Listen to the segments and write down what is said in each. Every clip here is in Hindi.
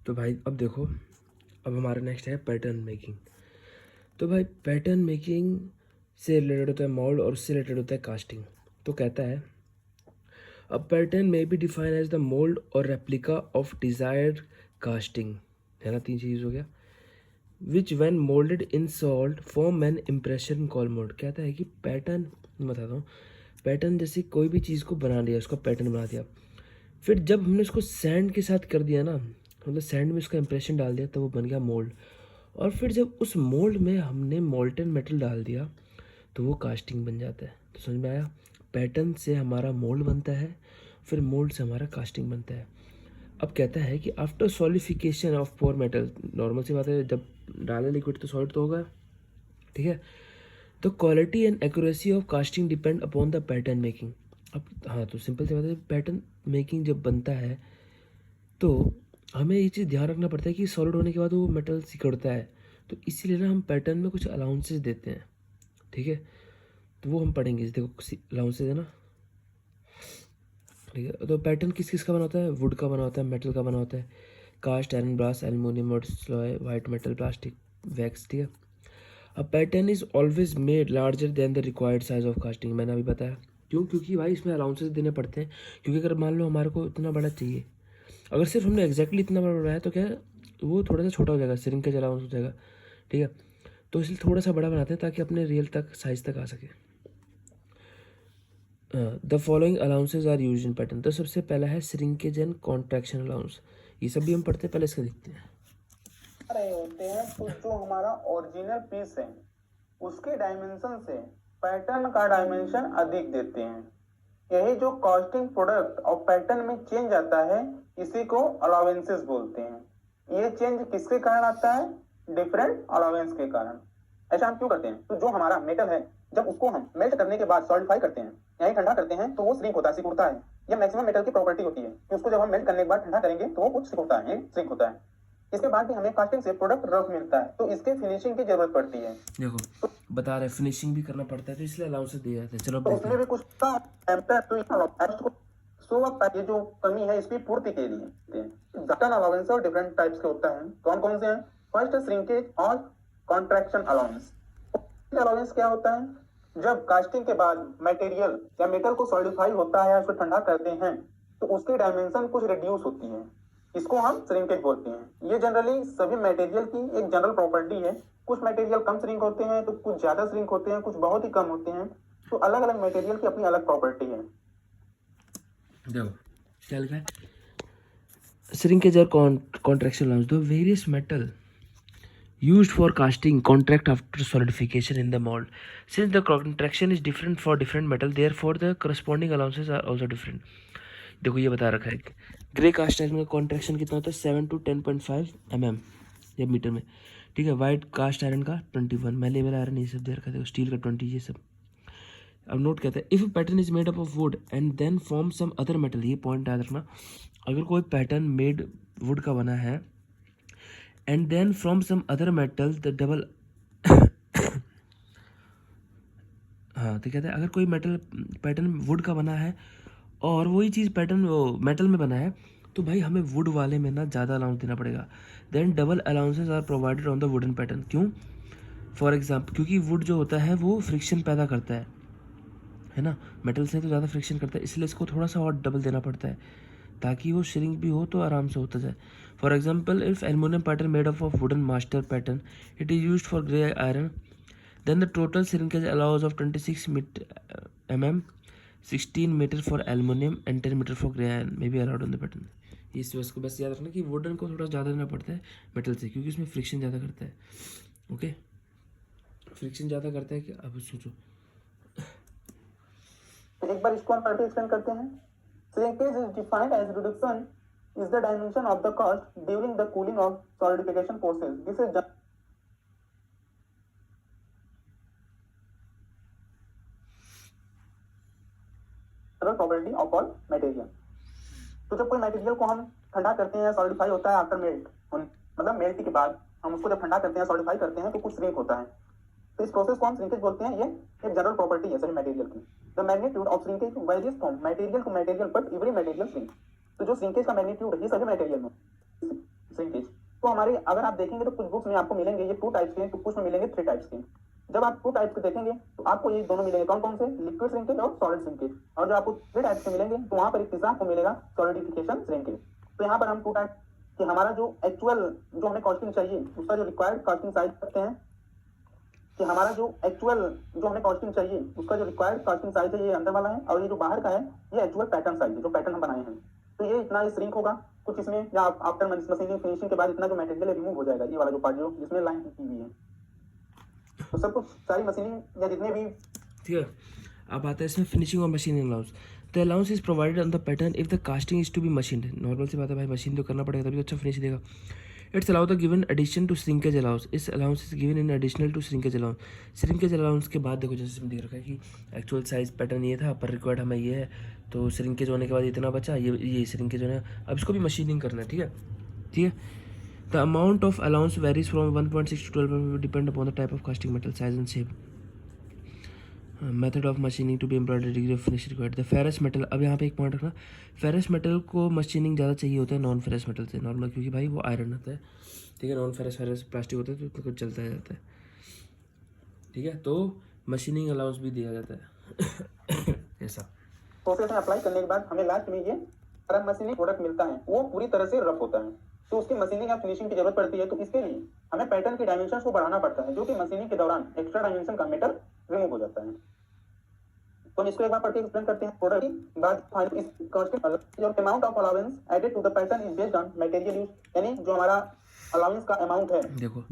तो भाई अब देखो, अब हमारा नेक्स्ट है पैटर्न मेकिंग। तो भाई पैटर्न मेकिंग से रिलेटेड होता है मोल्ड और उससे रिलेटेड होता है कास्टिंग। तो कहता है a pattern may be define as the mould और रेप्लिका ऑफ डिजायर्ड कास्टिंग, है ना, 3 चीज़ हो गया। Which when moulded in salt form an impression call mould. कहता है कि पैटर्न, मैं बताता हूँ, पैटर्न जैसे कोई भी चीज़ को बना लिया, उसका पैटर्न बना दिया, फिर जब हमने उसको सैंड के साथ कर दिया ना, मतलब सैंड में उसका इम्प्रेशन डाल दिया, तो वो बन गया मोल्ड। और फिर जब उस मोल्ड में हमने मोल्टन मेटल डाल दिया तो वो कास्टिंग बन जाता है। तो समझ में आया, पैटर्न से हमारा मोल्ड बनता है, फिर मोल्ड से हमारा कास्टिंग बनता है। अब कहता है कि after solidification of pour metal, normal सी बात है, जब डाला लिक्विड तो सॉलिड तो होगा, ठीक है। तो quality and accuracy of casting depend upon the pattern making. अब हाँ, तो सिंपल सी बात है, पैटर्न मेकिंग जब बनता है तो हमें ये चीज़ ध्यान रखना पड़ता है कि सॉलिड होने के बाद वो मेटल सिकुड़ता है, तो इसीलिए ना हम पैटर्न में कुछ अलाउंसेस देते हैं, ठीक है। तो वो हम पढ़ेंगे, देखो अलाउंसेस है ना, ठीक है। तो पैटर्न किस किस का बना होता है, वुड का बना होता है, मेटल का बना होता है, कास्ट, आयरन, ब्रास, एल्युमिनियम और स्लॉय, वाइट मेटल, प्लास्टिक, वैक्स, ठीक है। A pattern is always made larger than the required size of casting, मैंने अभी बताया क्यों, क्योंकि भाई इसमें अलाउंसेस देने पड़ते हैं। क्योंकि अगर मान लो हमारे को इतना बड़ा चाहिए, अगर सिर्फ हमने एग्जैक्टली इतना बड़ा बनाया तो क्या है, वो थोड़ा सा छोटा हो जाएगा, श्रिंकेज अलाउंस हो जाएगा, ठीक है। तो इसलिए थोड़ा सा बड़ा बनाते हैं ताकि अपने रियल तक साइज तक आ सके। The following allowances are use in pattern. तो सबसे पहला है श्रिंकेज एंड कॉन्ट्रैक्शन अलाउंस, ये सब भी हम पढ़ते हैं, पहले इसका देखते हैं। रहे होते हैं तो जो हमारा ओरिजिनल पीस है उसके डायमेंशन से पैटर्न का डायमेंशन अधिक देते हैं। यही जो कॉस्टिंग प्रोडक्ट और पैटर्न में चेंज आता है इसी को अलाउंसेस बोलते हैं। ये चेंज किसके कारण आता है? डिफरेंट अलाउंस के कारण। ऐसा हम क्यों करते हैं? तो जो हमारा मेटल है जब उसको हम मेल्ट करने के बाद सॉलिडिफाई करते हैं यानी ठंडा करते हैं तो वो श्रिंक होता है, सिकुड़ता है। ये मैक्सिमम मेटल की प्रॉपर्टी होती है कि उसको जब हम मेल्ट करने के बाद ठंडा करेंगे तो वो कुछ सिकुड़ता है, श्रिंक होता है। इसके बाद भी हमें कास्टिंग से प्रोडक्ट रफ मिलता है तो इसके फिनिशिंग की जरूरत पड़ती है। देखो बता रहे फिनिशिंग भी करना पड़ता है, तो इसलिए अलाउंसेस दिए जाते हैं। चलो अब तो देखते उसमें हैं। भी कुछ ये जो कमी है इसकी पूर्ति के लिए पैटर्न अलाउंस और डिफरेंट टाइप्स के होता है। कौन कौन से हैं? फर्स्ट श्रिंकेज और कॉन्ट्रैक्शन अलाउंस। अलाउंस क्या होता है? जब कास्टिंग के बाद मटेरियल या मेटल को सॉलिडिफाई होता है या उसको ठंडा करते हैं तो उसकी डायमेंशन कुछ रिड्यूस होती है, इसको हम श्रिंकेज बोलते हैं। ये जनरली सभी मटेरियल की एक जनरल प्रॉपर्टी है। कुछ मटेरियल कम श्रिंक होते हैं तो कुछ ज्यादा श्रिंक होते हैं, कुछ बहुत ही कम होते हैं। तो अलग अलग मटेरियल की अपनी अलग प्रॉपर्टी है। देखो क्या लिखा है, श्रिंकेज और contraction allowance, the various metal used for casting contract after solidification in the mold. Since the contraction is different for different metal, therefore the corresponding allowances are also different. देखो ये बता रखा है, ग्रे कास्ट आयरन का कॉन्ट्रैक्शन कितना होता है 7 to 10.5 mm या मीटर में, ठीक है। वाइट कास्ट आयरन का 21, मैलेबल आयरन ये सब दे रखा है, स्टील का 20, ये सब। अब नोट कहते हैं if pattern is made up of wood and then form some other metal, ये पॉइंट याद रखना, अगर कोई पैटर्न मेड वुड का बना है and then from some other metal the double हाँ, तो कहते हैं अगर कोई मेटल पैटर्न वुड का बना है और वही चीज़ पैटर्न मेटल में बना है तो भाई हमें वुड वाले में ना ज़्यादा अलाउंस देना पड़ेगा। Then double allowances are provided on the wooden pattern. क्यों? फॉर एग्जाम्पल क्योंकि वुड जो होता है वो फ्रिक्शन पैदा करता है ना, मेटल से तो ज़्यादा फ्रिक्शन करता है, इसलिए इसको थोड़ा सा और डबल देना पड़ता है ताकि वो श्रिंक भी हो तो आराम से होता जाए। For example if aluminium pattern made of wooden master pattern it is used for grey iron, then the total shrinkage allows of 26 mm, 16 meter for aluminium and 10 meter for gray iron may be allowed on the pattern. इस चीज़ को बस याद रखना कि वुडन को थोड़ा ज़्यादा देना पड़ता है मेटल से, क्योंकि उसमें फ्रिक्शन ज़्यादा करता है। ओके, फ्रिक्शन ज़्यादा करता है कि अब सोचो, एक बार इसको हम पढ़ के एक्सप्लेन करते हैं। Shrinkage is defined as reduction is the dimension of the cast during the cooling of solidification process. This is general property of all material. तो जब कोई मटेरियल को हम ठंडा करते हैं, सॉलिडिफाई होता है आफ्टर मेल्ट, मतलब मेल्ट के बाद हम उसको जब ठंडा करते हैं, सॉलिडिफाई करते हैं तो कुछ श्रिंक होता है। तो इस प्रोसेस को हम श्रिंकेज बोलते हैं। ये एक जनरल प्रॉपर्टी है सभी मटेरियल की। The magnitude of shrinkage varies from material to material but every material shrink. तो जो श्रिंकेज का मैग्नीट्यूड है ये सभी मटेरियल में श्रिंकेज तो हमारे अगर आप देखेंगे तो कुछ बुक्स में आपको मिलेंगे ये 2 टाइप्स के, तो कुछ में मिलेंगे 3 टाइप्स के। जब आप 2 टाइप्स के देखेंगे तो आपको ये दोनों मिलेंगे, कौन कौन से, लिक्विड श्रिंकेज और सॉलिड श्रिंकेज। और जब आपको 3 टाइप्स के मिलेंगे तो वहां पर एक तीसरा आपको मिलेगा सॉलिडिफिकेशन श्रिंकेज। तो यहाँ पर हम 2 टाइप कि हमारा जो एक्चुअल जो हमें कॉस्टिंग चाहिए उसका जो रिक्वायर्ड कॉस्टिंग साइज करते हैं, कि हमारा जो एक्चुअल जो हमें कॉस्टिंग चाहिए उसका जो रिक्वायर्ड कॉस्टिंग साइज है ये अंदर वाला है, और ये जो बाहर का है ये एक्चुअल पैटर्न साइज है जो पैटर्न हम बनाए हैं। तो ये इतना ही श्रिंक होगा कुछ इसमें, या आफ्टर मशीनिंग फिनिशिंग के बाद इतना जो मटेरियल रिमूव हो जाएगा, ये वाला जो पार्ट जो जिसमें लाइन की हुई है। तो सब कुछ सारी मशीनिंग या जितने भी, ठीक है। अब आता है इसमें फिनिशिंग और machining allowance. The allowance is provided on the pattern if the casting is to be machined. Normal सी बात है भाई, मशीन तो करना पड़ेगा तभी तो अच्छा फिनिश देगा। It's allow the given addition to shrinkage allowance. इस allowance is given in additional to shrinkage allowance. Shrinkage allowance के बाद देखो जैसे इसमें दिख रखा है कि एक्चुअल साइज पैटर्न ये था पर रिक्वायर्ड हमें ये है, तो श्रिंकेज होने के बाद इतना बचा, ये श्रिंकेज होने, अब इसको भी मशीनिंग करना है। ठीक है, ठीक है। The amount of allowance varies from 1.6 to 12 depend upon the type of casting metal size and shape. Method of machining to be embroidery degree of finish required. The ferrous metal, अब यहाँ पे एक पॉइंट रखना, फेरस मेटल को मशीनिंग ज़्यादा चाहिए होता है नॉन फेरस मेटल से, नॉर्मल, क्योंकि भाई वो आयरन होता है। ठीक है, नॉन फेरस प्लास्टिक होता है तो कुछ चलता जाता है। ठीक है, तो मशीनिंग अलाउंस भी दिया जाता है ऐसा। प्रोसेस में अप्लाई करने के बाद हमें लास्ट में ये मशीनिंग प्रोडक्ट मिलता है, वो पूरी तरह से रफ होता है, तो उसकी मशीनिंग या फिनिशिंग की जरूरत पड़ती है। तो इसके लिए हमें पैटर्न के डायमेंशन को बढ़ाना पड़ता है, जो कि मशीनिंग के दौरान एक्स्ट्रा डायमेंशन का मेटल रिमूव हो जाता है। तो हम इसको एक बार पढ़ के एक्सप्लेन करते हैं। प्रोडक्ट की बात इस कॉस्टिंग जो amount of allowance added to the pattern is based on material use, यानी जो हमारा अलाउंस का अमाउंट है, देखो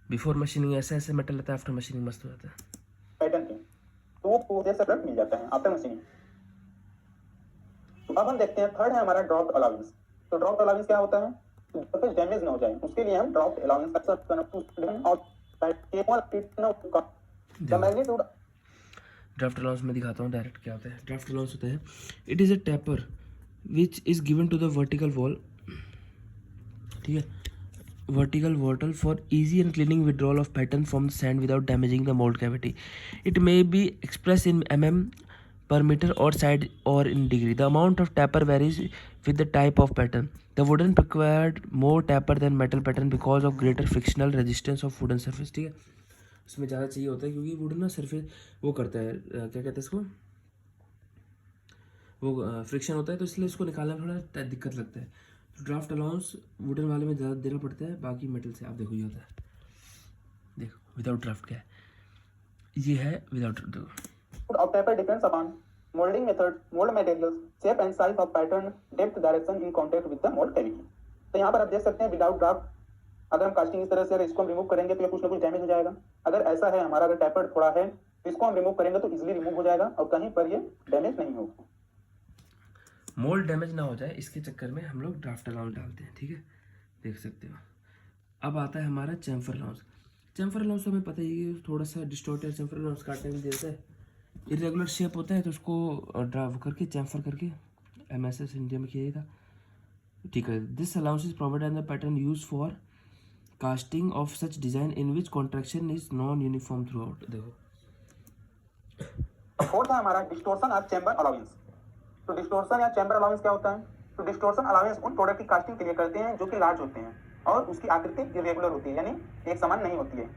बिफोर मशीनिंग ऐसे ऐसे मेटल रहता है, आफ्टर मशीनिंग मस्त हो जाता है पैटर्न के, तो वो पूरे से प्रोडक्ट मिल जाता है आफ्टर मशीनिंग। तो अब हम देखते हैं थर्ड है हमारा ड्रॉप अलाउंस। तो ड्रॉप अलाउंस क्या होता है, तो डैमेज ना हो जाए उसके लिए हम ड्रॉप अलाउंस का सर्च करना द मैग्नीट्यूड। ड्राफ्ट अलाउंस में दिखाता हूँ डायरेक्ट क्या होता है। ड्राफ्ट अलाउंस होता है, it is a taper which is given to the vertical wall. ठीक है, vertical wall for easy and cleaning withdrawal of pattern from the sand without damaging the mold cavity. It may be expressed in mm per meter or side or in degree. The amount of tapper varies with the type of pattern. The wooden required more tapper than metal pattern because of greater frictional resistance of wooden surface. ठीक है, उसमें ज़्यादा चाहिए होता है क्योंकि वुडन ना सरफेस वो करता है, क्या कहते हैं इसको, वो फ्रिक्शन होता है, तो इसलिए इसको निकालना में थोड़ा दिक्कत लगता है। तो ड्राफ्ट अलाउंस वुडन वाले में ज़्यादा देना पड़ता है, बाकी मेटल से आप देखो ये होता है। देखो विदाउट ड्राफ्ट क्या है, ये है without. of taper depends upon molding method, mold materials, shape and size of pattern, depth, direction in contact with the mold cavity. तो यहाँ पर आप देख सकते हैं विदाउट ड्राफ्ट, अगर हम कास्टिंग इस तरह से अगर इसको हम रिमूव करेंगे तो ये कुछ ना कुछ डैमेज हो जाएगा। अगर ऐसा है हमारा, अगर टेपर्ड थोड़ा है तो इसको हम रिमूव करेंगे तो इजीली रिमूव हो जाएगा और कहीं पर ये डैमेज नहीं होगा। मोल्ड डैमेज ना हो जाए इसके चक्कर में हम लोग ड्राफ्ट अलाउंस डालते हैं। ठीक है, देख सकते हो। अब आता है हमारा चैम्फर अलाउंस। चैम्फर अलाउंस हमें पता ही है, थोड़ा सा डिस्टॉर्टेड चैम्फर अलाउंस काटने में देता है, इरेगुलर शेप होता है तो उसको ड्राव करके चैम्फर करके MSS इंडिया में किया था। ठीक है, this allowance is provided and the pattern use for casting of such design in which contraction is non uniform through out. देखो फोर्थ है हमारा डिस्टोर्शन और चैम्बर अलाउंस। तो डिस्टोर्शन या चैम्बर अलाउंस क्या होता है, तो डिस्टोर्शन अलाउंस उन प्रोडक्ट की कास्टिंग के लिए करते हैं जो कि लार्ज होते हैं और उसकी आकृति इरेगुलर होती है, यानी एक समान नहीं होती है,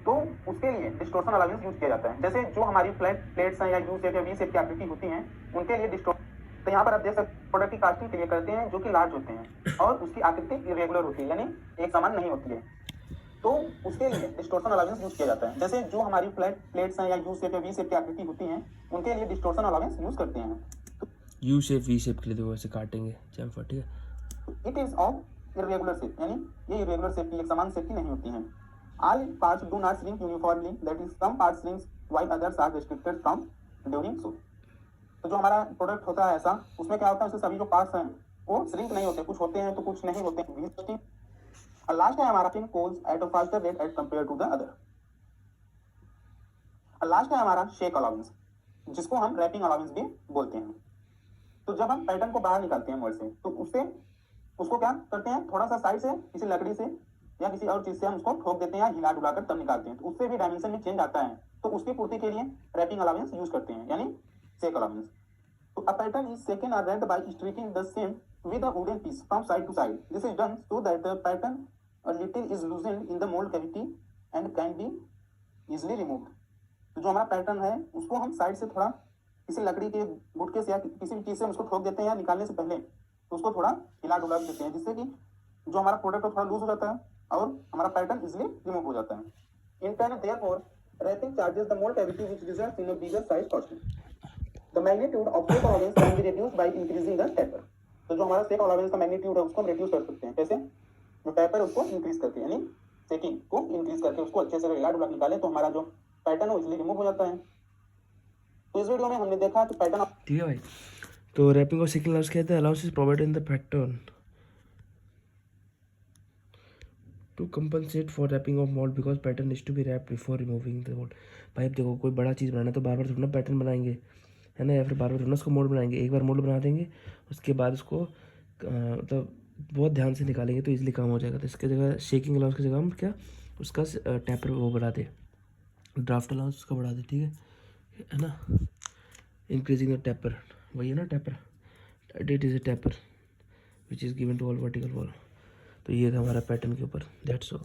तो उसके लिए डिस्टोर्शन अलाउंस यूज किया जाता है। जैसे जो हमारी फ्लैट प्लेट्स हैं या यू शेप या वी शेप की आकृति होती हैं उनके लिए तो यहाँ पर आप देख सकते प्रोडक्ट की कास्टिंग के लिए करते हैं जो कि लार्ज होते हैं और उसकी आकृति इरेगुलर होती है, यानी एक समान नहीं होती है, तो उसके लिए डिस्टोर्शन अलाउंस यूज किया जाता है। जैसे जो हमारी फ्लैट प्लेट्स हैं या यू शेप या वी शेप की आकृति होती हैं उनके लिए डिस्टोर्शन अलाउंस यूज करते हैं। यू शेप वी शेप के लिए देखो ऐसे काटेंगे चैम्फर। ठीक है, it is of irregular shape, यानी ये इरेगुलर शेप की एक समान शेप की नहीं होती हैं। All parts do not shrink uniformly, that is some parts shrinks while others are restricted from during so. तो जो हमारा प्रोडक्ट होता है ऐसा, उसमें क्या होता है, उसके सभी जो पार्ट्स हैं वो श्रिंक नहीं होते, कुछ होते हैं तो कुछ नहीं होते हैं। और लास्ट है हमारा thing cools at a faster rate as compare to the other. और लास्ट है हमारा शेक अलाउंस, जिसको हम रैपिंग अलाउंस भी बोलते हैं। तो जब हम पैटर्न को बाहर निकालते हैं मोल्ड से, तो उससे उसको क्या करते हैं, थोड़ा सा साइड से किसी लकड़ी से या किसी और चीज से हम उसको ठोक देते हैं या हिला डुला कर तब निकालते हैं, तो उससे भी डायमेंशन में चेंज आता है, तो उसकी पूर्ति के लिए रैपिंग अलाउंस यूज करते हैं, यानी शेक अलाउंस। तो अ पैटर्न इज सेकंड और red by striking the same with a wooden piece from side to side. This is done so that the pattern a little is loosened in the mold cavity and can be easily removed. तो जो हमारा पैटर्न है उसको हम साइड से थोड़ा किसी लकड़ी के गुटके से या किसी भी चीज़ से हम उसको ठोक देते हैं या निकालने से पहले तो उसको थोड़ा हिला डुला देते हैं जिससे कि जो हमारा प्रोडक्ट है थोड़ा लूज हो जाता है और हमारा पैटर्न इजिली रिमूव हो जाता है। In turn therefore wrapping charges the mold cavity which results in a bigger size casting. The magnitude of shake allowance can be reduced by increasing the taper. तो जो हमारा शेक अलाउंस का मैग्नीट्यूड है उसको हम रिड्यूस कर सकते हैं। कैसे? जो टैपर है उसको इंक्रीज करके यानी शेकिंग को इंक्रीज करके उसको अच्छे से हिला डुला निकाले तो हमारा जो पैटर्न है वो इजीली रिमूव हो जाता है। तो इस वीडियो में हमने देखा कि पैटर्न ठीक है भाई। तो रैपिंग और शेकिंग अलाउंस कहते हैं allowance is provided in the pattern to compensate for rapping of mould because pattern is to be rap before removing the mould. भाई अब देखो कोई बड़ा चीज़ बनाना है तो बार बार थोड़ा ना पैटर्न बनाएंगे है ना, या फिर बार बार थोड़ा उसको मोल्ड बनाएंगे। एक बार मोल्ड बना देंगे उसके बाद उसको मतलब बहुत ध्यान से निकालेंगे तो इजीली काम हो जाएगा। तो इसके जगह शेकिंग अलाउंस की जगह हम क्या उसका टैपर वो बढ़ा दे, ड्राफ्ट अलाउंस उसका बढ़ा दे, ठीक है ना। इंक्रीजिंग द टैपर, वही है ना taper, it is a taper which is given to all vertical wall. तो ये था हमारा पैटर्न के ऊपर, दैट्स ऑल।